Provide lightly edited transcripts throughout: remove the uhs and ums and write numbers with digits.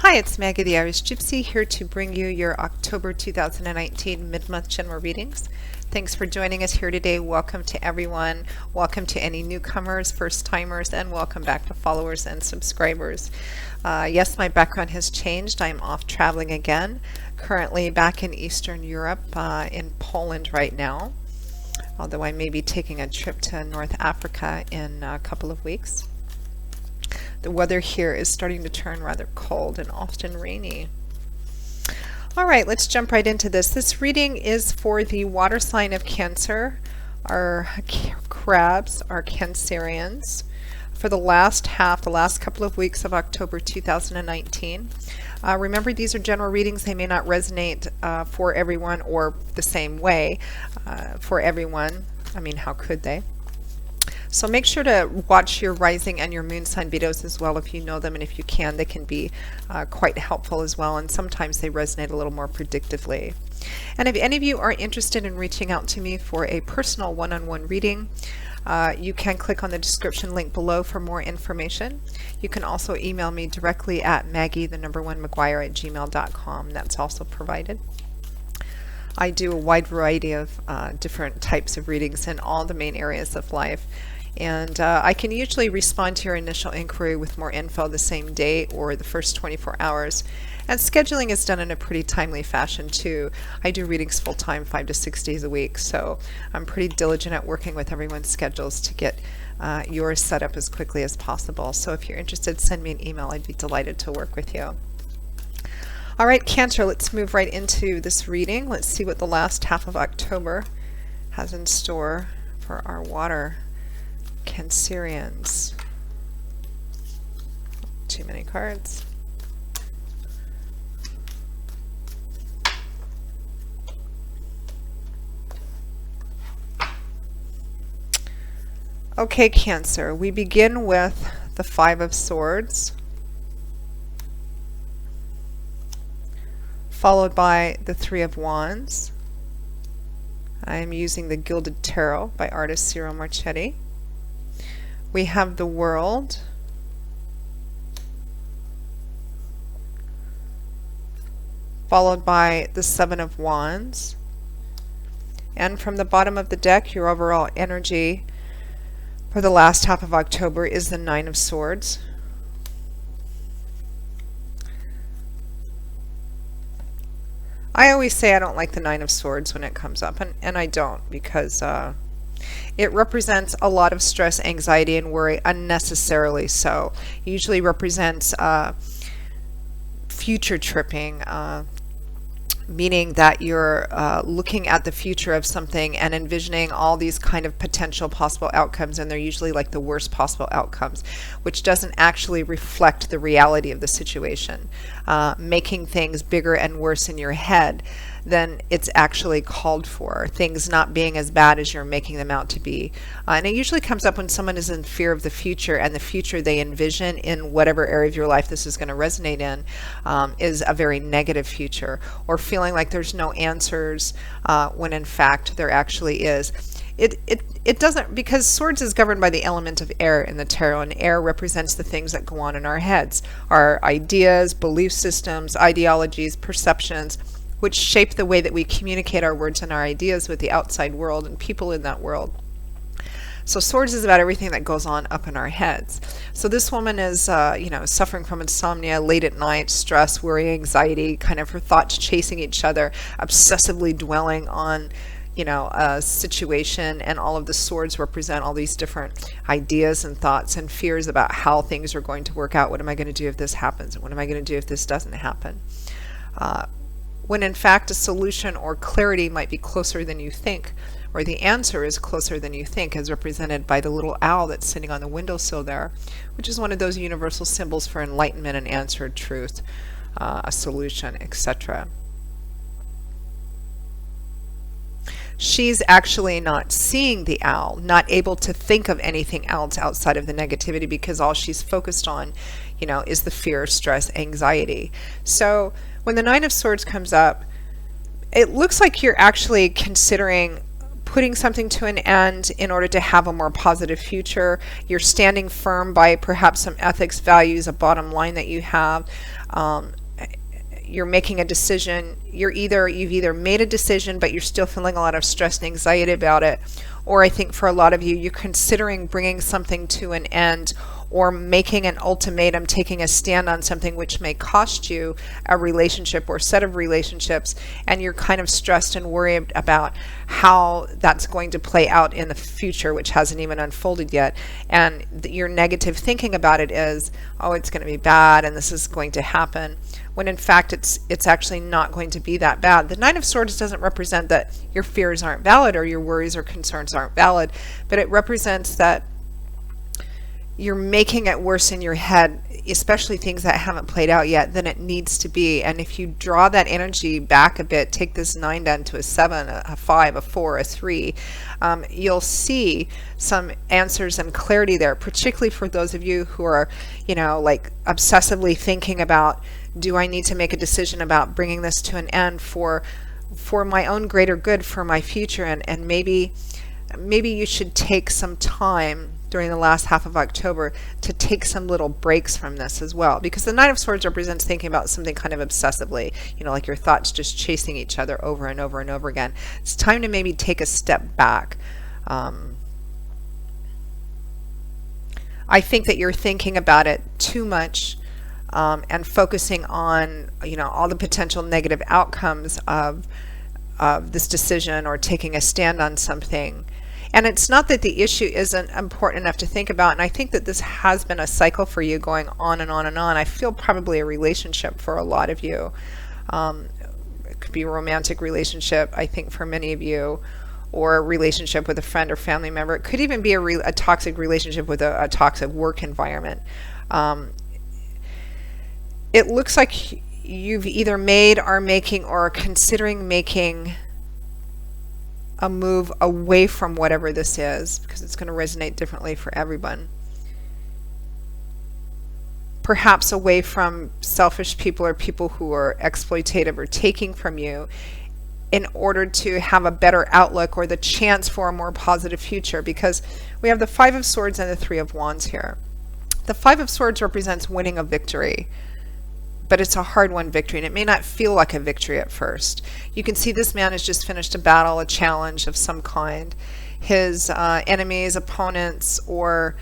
Hi, it's Maggie the Irish Gypsy here to bring you your October 2019 mid-month general readings. Thanks for joining us here today. Welcome to everyone. Welcome to any newcomers, first-timers, and welcome back to followers and subscribers. Yes, my background has changed. I'm off traveling again, currently back in Eastern Europe, in Poland right now, although I may be taking a trip to North Africa in a couple of weeks. The weather here is starting to turn rather cold and often rainy. All right, let's jump right into this. This reading is for the water sign of Cancer. Our crabs are Cancerians for the last couple of weeks of October 2019. Remember, these are general readings. They may not resonate for everyone or the same way for everyone. I mean, how could they? So make sure to watch your rising and your moon sign videos as well if you know them, and if you can, they can be quite helpful as well, and sometimes they resonate a little more predictively. And if any of you are interested in reaching out to me for a personal one-on-one reading, you can click on the description link below for more information. You can also email me directly at maggie1mcguire@gmail.com. That's also provided. I do a wide variety of different types of readings in all the main areas of life. And I can usually respond to your initial inquiry with more info the same day or the first 24 hours. And scheduling is done in a pretty timely fashion too. I do readings full-time, 5 to 6 days a week, so I'm pretty diligent at working with everyone's schedules to get yours set up as quickly as possible. So if you're interested, send me an email. I'd be delighted to work with you. All right, Cancer, let's move right into this reading. Let's see what the last half of October has in store for our water Cancerians. Too many cards. Okay, Cancer, we begin with the Five of Swords, followed by the Three of Wands. I am using the Gilded Tarot by artist Cyril Marchetti. We have the World, followed by the Seven of Wands. And from the bottom of the deck, your overall energy for the last half of October is the Nine of Swords. I always say I don't like the Nine of Swords when it comes up, and I don't, because it represents a lot of stress, anxiety, and worry, unnecessarily so. It usually represents future tripping, meaning that you're looking at the future of something and envisioning all these kind of potential possible outcomes, and they're usually like the worst possible outcomes, which doesn't actually reflect the reality of the situation, making things bigger and worse in your head than it's actually called for, things not being as bad as you're making them out to be. And it usually comes up when someone is in fear of the future, and the future they envision in whatever area of your life this is going to resonate in is a very negative future, or feeling like there's no answers when in fact there actually is. It doesn't, because swords is governed by the element of air in the tarot, and air represents the things that go on in our heads, our ideas, belief systems, ideologies, perceptions, which shape the way that we communicate our words and our ideas with the outside world and people in that world. So swords is about everything that goes on up in our heads. So this woman is, suffering from insomnia, late at night, stress, worry, anxiety, kind of her thoughts chasing each other, obsessively dwelling on, a situation, and all of the swords represent all these different ideas and thoughts and fears about how things are going to work out. What am I going to do if this happens? What am I going to do if this doesn't happen? When in fact a solution or clarity might be closer than you think, or the answer is closer than you think, as represented by the little owl that's sitting on the windowsill there, which is one of those universal symbols for enlightenment and answered truth, a solution, etc. She's actually not seeing the owl, not able to think of anything else outside of the negativity, because all she's focused on, is the fear, stress, anxiety. So when the Nine of Swords comes up, it looks like you're actually considering putting something to an end in order to have a more positive future. You're standing firm by perhaps some ethics, values, a bottom line that you have. You're making a decision. You've either made a decision, but you're still feeling a lot of stress and anxiety about it. Or I think for a lot of you, you're considering bringing something to an end or making an ultimatum, taking a stand on something which may cost you a relationship or set of relationships, and you're kind of stressed and worried about how that's going to play out in the future, which hasn't even unfolded yet. And your negative thinking about it is, oh, it's going to be bad and this is going to happen, when in fact it's actually not going to be that bad. The Nine of Swords doesn't represent that your fears aren't valid or your worries or concerns aren't valid, but it represents that you're making it worse in your head, especially things that haven't played out yet, than it needs to be. And if you draw that energy back a bit, take this 9 down to a 7, a 5, a 4, a 3, you'll see some answers and clarity there, particularly for those of you who are, like obsessively thinking about, do I need to make a decision about bringing this to an end for my own greater good, for my future? And maybe you should take some time during the last half of October to take some little breaks from this as well, because the Nine of Swords represents thinking about something kind of obsessively, like your thoughts just chasing each other over and over and over again. It's time to maybe take a step back. I think that you're thinking about it too much and focusing on all the potential negative outcomes of this decision or taking a stand on something. And it's not that the issue isn't important enough to think about, and I think that this has been a cycle for you going on and on and on. I feel probably a relationship for a lot of you. It could be a romantic relationship, I think, for many of you, or a relationship with a friend or family member. It could even be a toxic relationship with a toxic work environment. It looks like you've either made, are making, or are considering making a move away from whatever this is, because it's going to resonate differently for everyone. Perhaps away from selfish people or people who are exploitative or taking from you, in order to have a better outlook or the chance for a more positive future, because we have the Five of Swords and the Three of Wands here. The Five of Swords represents winning a victory, but it's a hard-won victory, and it may not feel like a victory at first. You can see this man has just finished a battle, a challenge of some kind. His enemies, opponents, or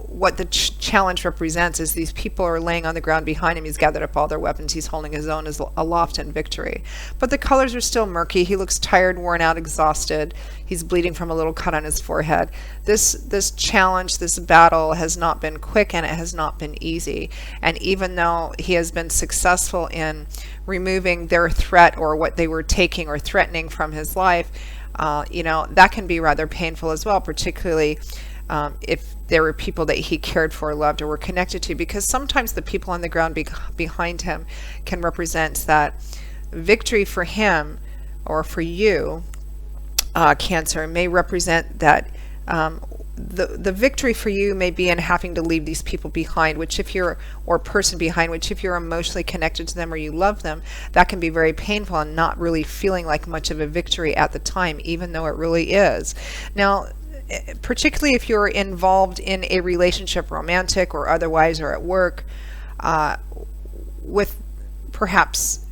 what the challenge represents is these people are laying on the ground behind him. He's gathered up all their weapons. He's holding his own as aloft in victory. But the colors are still murky. He looks tired, worn out, exhausted. He's bleeding from a little cut on his forehead. This challenge, this battle has not been quick, and it has not been easy. And even though he has been successful in removing their threat or what they were taking or threatening from his life, that can be rather painful as well, particularly if there were people that he cared for, loved, or were connected to, because sometimes the people on the ground behind him can represent that victory for him or for you, Cancer, may represent that the victory for you may be in having to leave these people behind, or person behind, which if you're emotionally connected to them or you love them, that can be very painful and not really feeling like much of a victory at the time, even though it really is. Now, particularly if you're involved in a relationship, romantic or otherwise, or at work, with perhaps,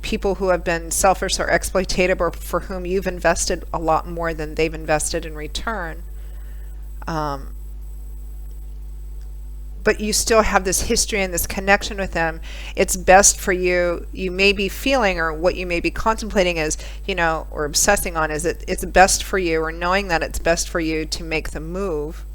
people who have been selfish or exploitative, or for whom you've invested a lot more than they've invested in return. But you still have this history and this connection with them. It's best for you. You may be feeling, or what you may be contemplating is, or obsessing on, is it's best for you, or knowing that it's best for you to make the move,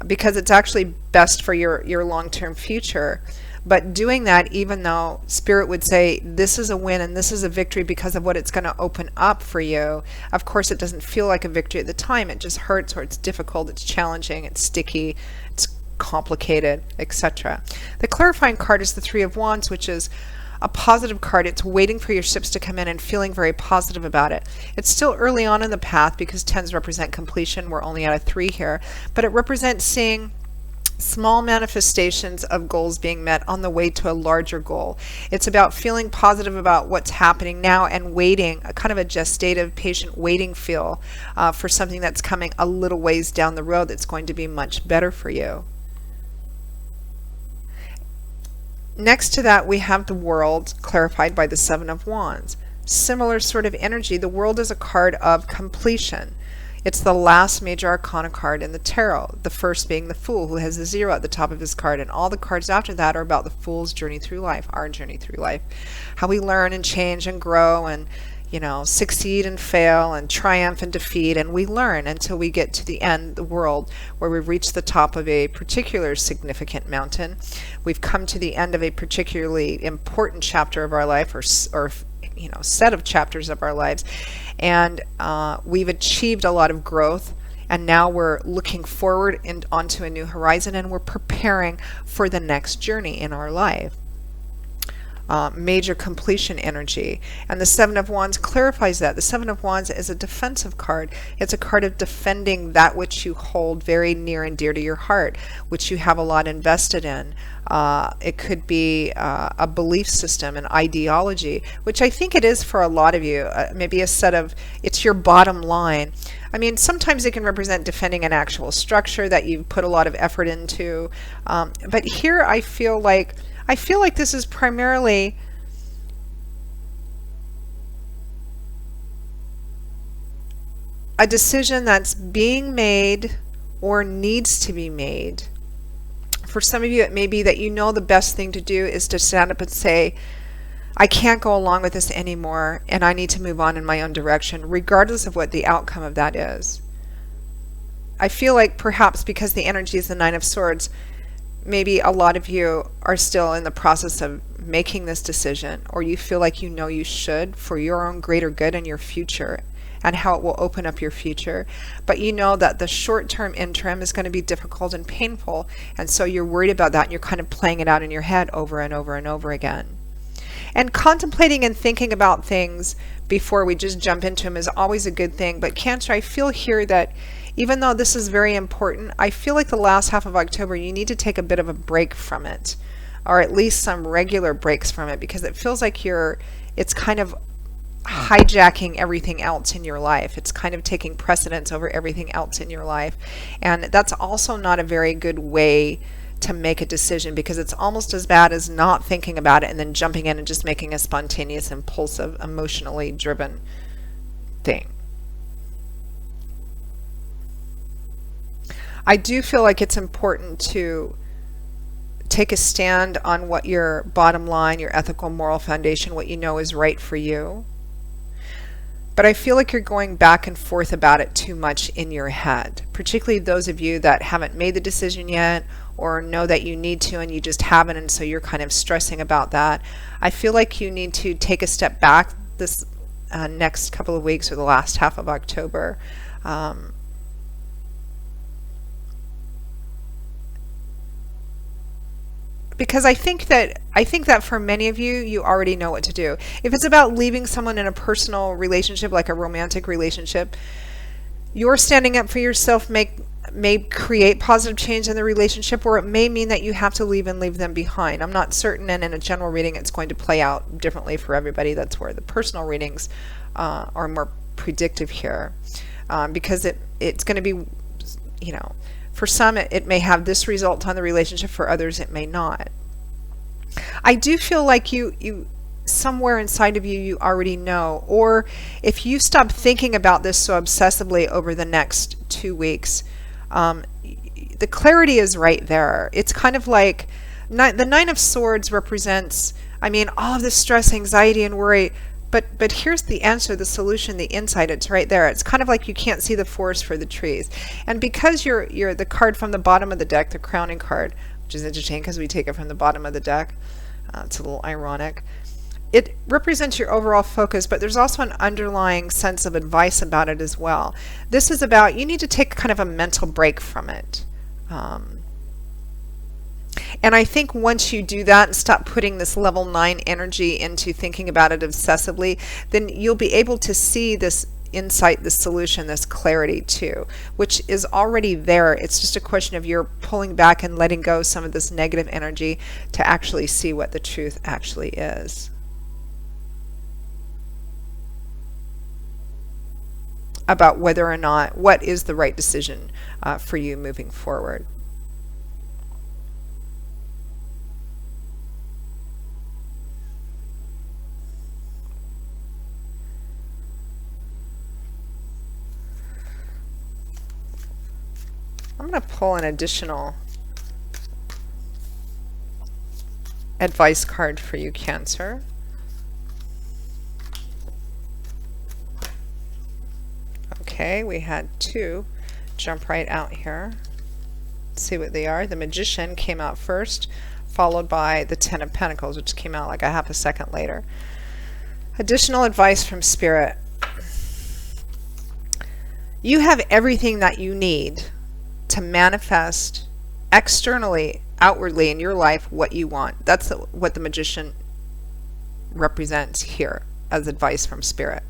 because it's actually best for your long-term future. But doing that, even though Spirit would say this is a win and this is a victory because of what it's going to open up for you, of course it doesn't feel like a victory at the time. It just hurts, or it's difficult, it's challenging, it's sticky, it's complicated, etc. The clarifying card is the Three of Wands, which is a positive card. It's waiting for your ships to come in and feeling very positive about it. It's still early on in the path because 10s represent completion. We're only at a 3 here, but it represents seeing Small manifestations of goals being met on the way to a larger goal. It's about feeling positive about what's happening now and waiting, a kind of a gestative, patient waiting feel for something that's coming a little ways down the road that's going to be much better for you. Next to that, we have the world clarified by the Seven of Wands. Similar sort of energy. The world is a card of completion. It's the last major arcana card in the tarot, the first being the Fool, who has a 0 at the top of his card, and all the cards after that are about the Fool's journey through life, our journey through life, how we learn and change and grow and, succeed and fail and triumph and defeat, and we learn until we get to the end, the world, where we've reached the top of a particular significant mountain. We've come to the end of a particularly important chapter of our life, or set of chapters of our lives, and we've achieved a lot of growth, and now we're looking forward and onto a new horizon, and we're preparing for the next journey in our life. Major completion energy, and the Seven of Wands clarifies that. The Seven of Wands is a defensive card. It's a card of defending that which you hold very near and dear to your heart, which you have a lot invested in. It could be a belief system, an ideology, which I think it is for a lot of you. Maybe a set of, it's your bottom line. I mean, sometimes it can represent defending an actual structure that you've put a lot of effort into. But here I feel like this is primarily a decision that's being made or needs to be made. For some of you, it may be that the best thing to do is to stand up and say, I can't go along with this anymore, and I need to move on in my own direction, regardless of what the outcome of that is. I feel like perhaps because the energy is the Nine of Swords, maybe a lot of you are still in the process of making this decision, or you feel like you should for your own greater good and your future and how it will open up your future. But you know that the short-term interim is going to be difficult and painful, and so you're worried about that, and you're kind of playing it out in your head over and over and over again. And contemplating and thinking about things before we just jump into them is always a good thing. But Cancer, I feel here that even though this is very important, I feel like the last half of October, you need to take a bit of a break from it, or at least some regular breaks from it, because it feels like it's kind of hijacking everything else in your life. It's kind of taking precedence over everything else in your life. And that's also not a very good way to make a decision, because it's almost as bad as not thinking about it and then jumping in and just making a spontaneous, impulsive, emotionally driven thing. I do feel like it's important to take a stand on what your bottom line, your ethical, moral foundation, what you know is right for you. But I feel like you're going back and forth about it too much in your head, particularly those of you that haven't made the decision yet, or know that you need to and you just haven't, and so you're kind of stressing about that. I feel like you need to take a step back this next couple of weeks, or the last half of October. Because I think that for many of you, you already know what to do. If it's about leaving someone in a personal relationship, like a romantic relationship, you're standing up for yourself may create positive change in the relationship, or it may mean that you have to leave them behind. I'm not certain, and in a general reading, it's going to play out differently for everybody. That's where the personal readings are more predictive here, because it's going to be, for some, it may have this result on the relationship. For others, it may not. I do feel like you somewhere inside of you already know, or if you stop thinking about this so obsessively over the next 2 weeks, the clarity is right there. It's kind of like the Nine of Swords represents, all of this stress, anxiety, and worry. But here's the answer, the solution, the insight. It's right there. It's kind of like you can't see the forest for the trees. And because you're the card from the bottom of the deck, the crowning card, which is interesting because we take it from the bottom of the deck. It's a little ironic. It represents your overall focus, but there's also an underlying sense of advice about it as well. This is about, you need to take kind of a mental break from it. And I think once you do that and stop putting this level 9 energy into thinking about it obsessively, then you'll be able to see this insight, this solution, this clarity too, which is already there. It's just a question of you're pulling back and letting go some of this negative energy to actually see what the truth actually is about whether or not what is the right decision for you moving forward. I'm going to pull an additional advice card for you, Cancer. Okay, we had two jump right out here. Let's see what they are. The Magician came out first, followed by the Ten of Pentacles, which came out like a half a second later. Additional advice from Spirit. You have everything that you need to manifest externally, outwardly in your life what you want. That's what the Magician represents here as advice from Spirit.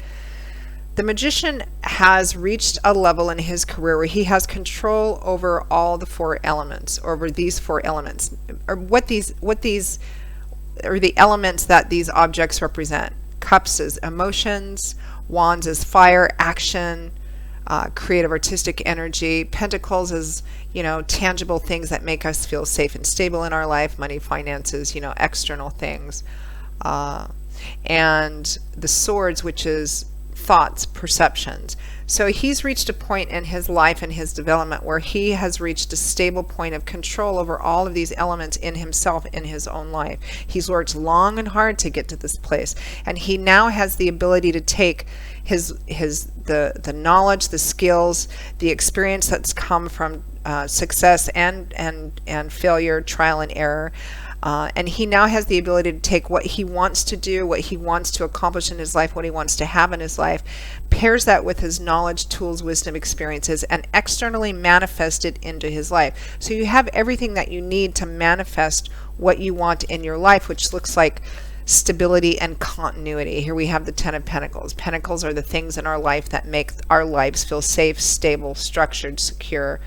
The Magician has reached a level in his career where he has control over all the four elements, over these four elements, or what these or the elements that these objects represent. Cups is emotions, Wands is fire, action, creative artistic energy. Pentacles is, tangible things that make us feel safe and stable in our life, money, finances, external things. And the Swords, which is thoughts, perceptions. So he's reached a point in his life and his development where he has reached a stable point of control over all of these elements in himself, in his own life. He's worked long and hard to get to this place, and he now has the ability to take the knowledge, the skills, the experience that's come from success and failure, trial and error. And he now has the ability to take what he wants to do, what he wants to accomplish in his life, what he wants to have in his life, pairs that with his knowledge, tools, wisdom, experiences, and externally manifest it into his life. So you have everything that you need to manifest what you want in your life, which looks like stability and continuity. Here we have the Ten of Pentacles. Pentacles are the things in our life that make our lives feel safe, stable, structured, secure.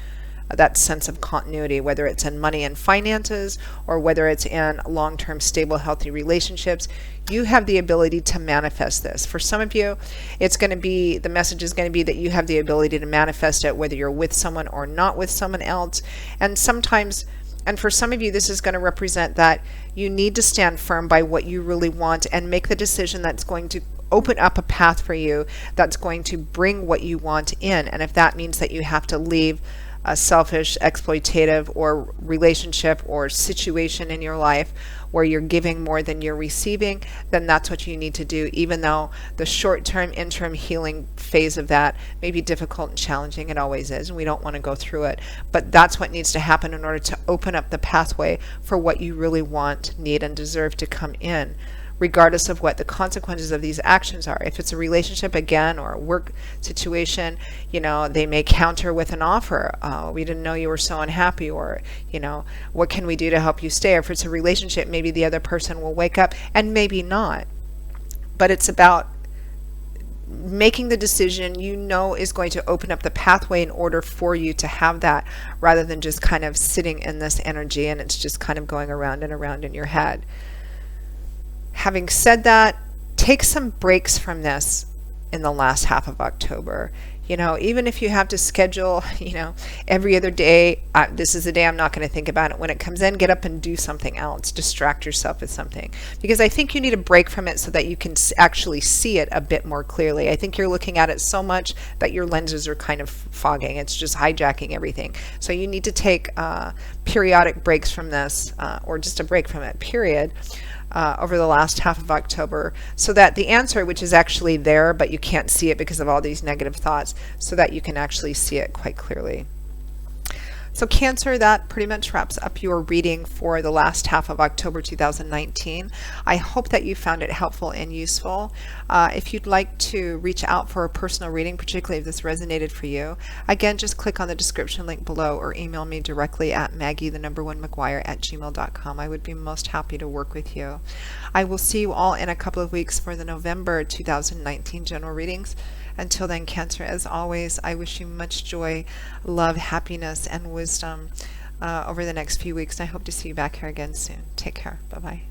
That sense of continuity, whether it's in money and finances or whether it's in long-term stable healthy relationships, you have the ability to manifest this. For some of you, it's going to be, the message is going to be that you have the ability to manifest it whether you're with someone or not with someone else. And sometimes, and for some of you, this is going to represent that you need to stand firm by what you really want and make the decision that's going to open up a path for you, that's going to bring what you want in. And if that means that you have to leave a selfish, exploitative, or relationship or situation in your life where you're giving more than you're receiving, then that's what you need to do, even though the short-term, interim healing phase of that may be difficult and challenging. It always is, and we don't want to go through it. But that's what needs to happen in order to open up the pathway for what you really want, need, and deserve to come in, regardless of what the consequences of these actions are. If it's a relationship, again, or a work situation, they may counter with an offer. We didn't know you were so unhappy, or, what can we do to help you stay? Or if it's a relationship, maybe the other person will wake up, and maybe not. But it's about making the decision is going to open up the pathway in order for you to have that, rather than just kind of sitting in this energy and it's just kind of going around and around in your head. Having said that, take some breaks from this in the last half of October. Even if you have to schedule, every other day, this is the day I'm not going to think about it. When it comes in, get up and do something else. Distract yourself with something. Because I think you need a break from it so that you can actually see it a bit more clearly. I think you're looking at it so much that your lenses are kind of fogging. It's just hijacking everything. So you need to take periodic breaks from this, or just a break from it, period. Over the last half of October, so that the answer, which is actually there, but you can't see it because of all these negative thoughts, so that you can actually see it quite clearly. So Cancer, that pretty much wraps up your reading for the last half of October 2019. I hope that you found it helpful and useful. If you'd like to reach out for a personal reading, particularly if this resonated for you, again, just click on the description link below or email me directly at maggie1mcguire@gmail.com. I would be most happy to work with you. I will see you all in a couple of weeks for the November 2019 general readings. Until then, Cancer, as always, I wish you much joy, love, happiness, and wisdom over the next few weeks. I hope to see you back here again soon. Take care. Bye-bye.